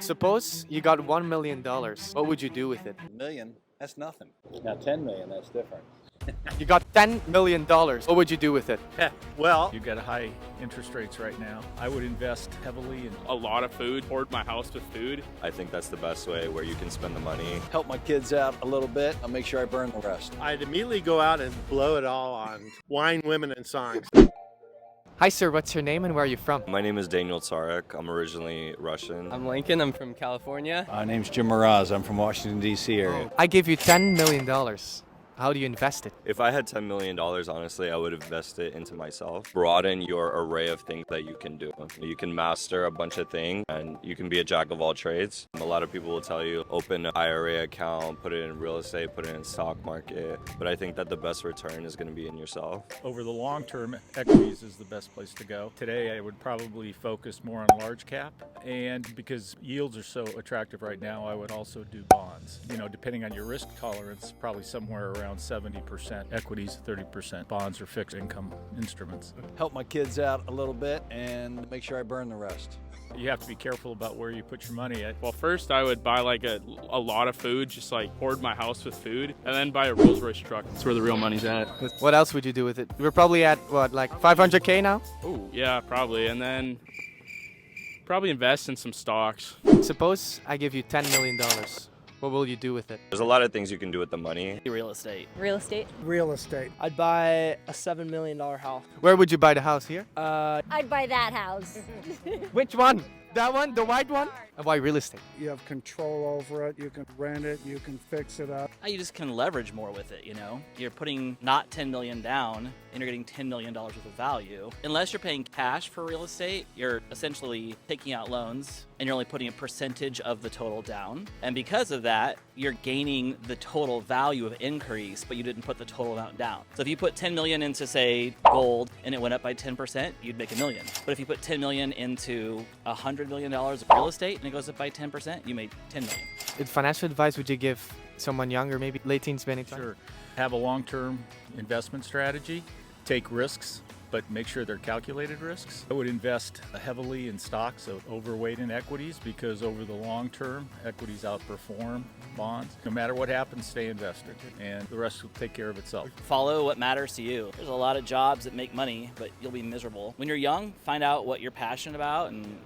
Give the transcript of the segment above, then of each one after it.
Suppose you got $1 million. What would you do with it? A million, that's nothing. Now 10 million, that's different. You got $10 million. What would you do with it? Well, you got high interest rates right now. I would invest heavily in a lot of food, hoard my house with food. I think that's the best way where you can spend the money. Help my kids out a little bit. I'll make sure I burn the rest. I'd immediately go out and blow it all on wine, women, and songs. Hi sir, what's your name and where are you from? My name is Daniel Tsarek. I'm originally Russian. I'm Lincoln. I'm from California. My name's Jim Mraz. I'm from Washington, D.C. area. I give you $10 million. How do you invest it? If I had $10 million, honestly, I would invest it into myself. Broaden your array of things that you can do. You can master a bunch of things and you can be a jack of all trades. A lot of people will tell you, open an IRA account, put it in real estate, put it in stock market. But I think that the best return is going to be in yourself. Over the long term, equities is the best place to go. Today, I would probably focus more on large cap. And because yields are so attractive right now, I would also do bonds. You know, depending on your risk tolerance, probably somewhere around 70% equities, 30% bonds or fixed income instruments. Help my kids out a little bit and make sure I burn the rest. You have to be careful about where you put your money at. Well, first I would buy like a lot of food, just like hoard my house with food, and then buy a Rolls Royce truck. That's where the real money's at. What else would you do with it? We're probably at, what, like 500K now? Oh, yeah, probably. And then probably invest in some stocks. Suppose I give you $10 million. What will you do with it? There's a lot of things you can do with the money. Real estate. Real estate. Real estate. I'd buy a $7 million house. Where would you buy the house here? I'd buy that house. Which one? That one? The white one? And why real estate? You have control over it. You can rent it. You can fix it up. You just can leverage more with it, you know? You're putting not $10 million down and you're getting $10 million worth of value. Unless you're paying cash for real estate, you're essentially taking out loans and you're only putting a percentage of the total down. And because of that, you're gaining the total value of increase, but you didn't put the total amount down. So if you put 10 million into, say, gold and it went up by 10%, you'd make $1 million. But if you put 10 million into $100 million of real estate and it goes up by 10%, you made 10 million. What financial advice would you give someone younger, maybe late teens, many times? Sure. Have a long-term investment strategy. Take risks, but make sure they're calculated risks. I would invest heavily in stocks, so overweight in equities, because over the long term, equities outperform bonds. No matter what happens, stay invested, and the rest will take care of itself. Follow what matters to you. There's a lot of jobs that make money, but you'll be miserable. When you're young, find out what you're passionate about and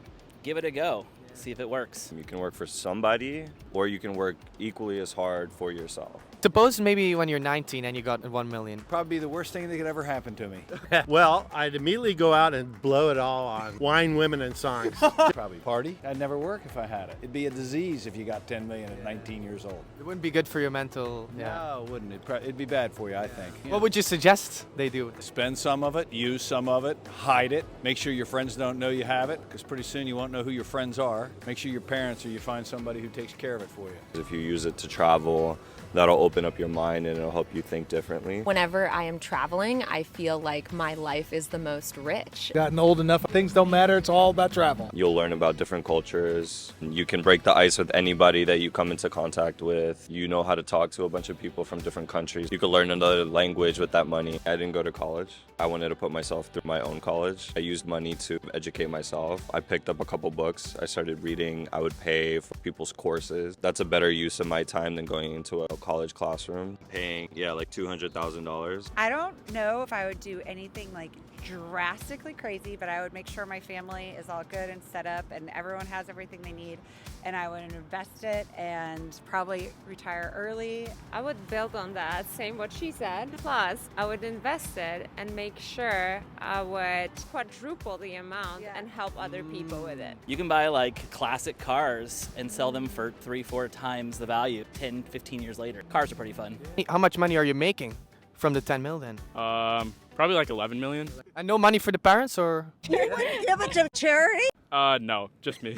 give it a go. See if it works. You can work for somebody, or you can work equally as hard for yourself. Suppose maybe when you're 19 and you got 1 million. Probably the worst thing that could ever happen to me. Well, I'd immediately go out and blow it all on wine, women, and songs. Probably party. I'd never work if I had it. It'd be a disease if you got 10 million at 19 years old. It wouldn't be good for your mental. No, wouldn't it? It'd be bad for you, I think. What would you suggest they do? Spend some of it, use some of it, hide it. Make sure your friends don't know you have it, because pretty soon you won't know who your friends are. Make sure your parents or you find somebody who takes care of it for you. If you use it to travel, that'll open up your mind and it'll help you think differently. Whenever I am traveling, I feel like my life is the most rich. Gotten old enough, things don't matter. It's all about travel. You'll learn about different cultures. You can break the ice with anybody that you come into contact with. You know how to talk to a bunch of people from different countries. You can learn another language with that money. I didn't go to college. I wanted to put myself through my own college. I used money to educate myself. I picked up a couple books. I started reading. I would pay for people's courses. That's a better use of my time than going into a college classroom, paying, like $200,000. I don't know if I would do anything like drastically crazy, but I would make sure my family is all good and set up and everyone has everything they need, and I would invest it and probably retire early. I would build on that, same what she said. Plus, I would invest it and make sure I would quadruple the amount and help other people with it. You can buy like classic cars and sell them for 3-4 times the value 10, 15 years later. Cars are pretty fun. How much money are you making from the 10 mil then? Probably like 11 million. And no money for the parents, or? You wouldn't give it to charity? No, just me.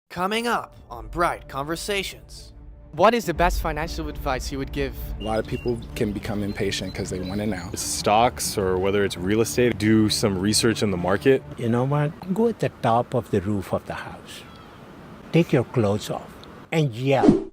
Coming up on Bright Conversations. What is the best financial advice you would give? A lot of people can become impatient because they want it now. Stocks or whether it's real estate, do some research in the market. You know what? Go at the top of the roof of the house. Take your clothes off and yell.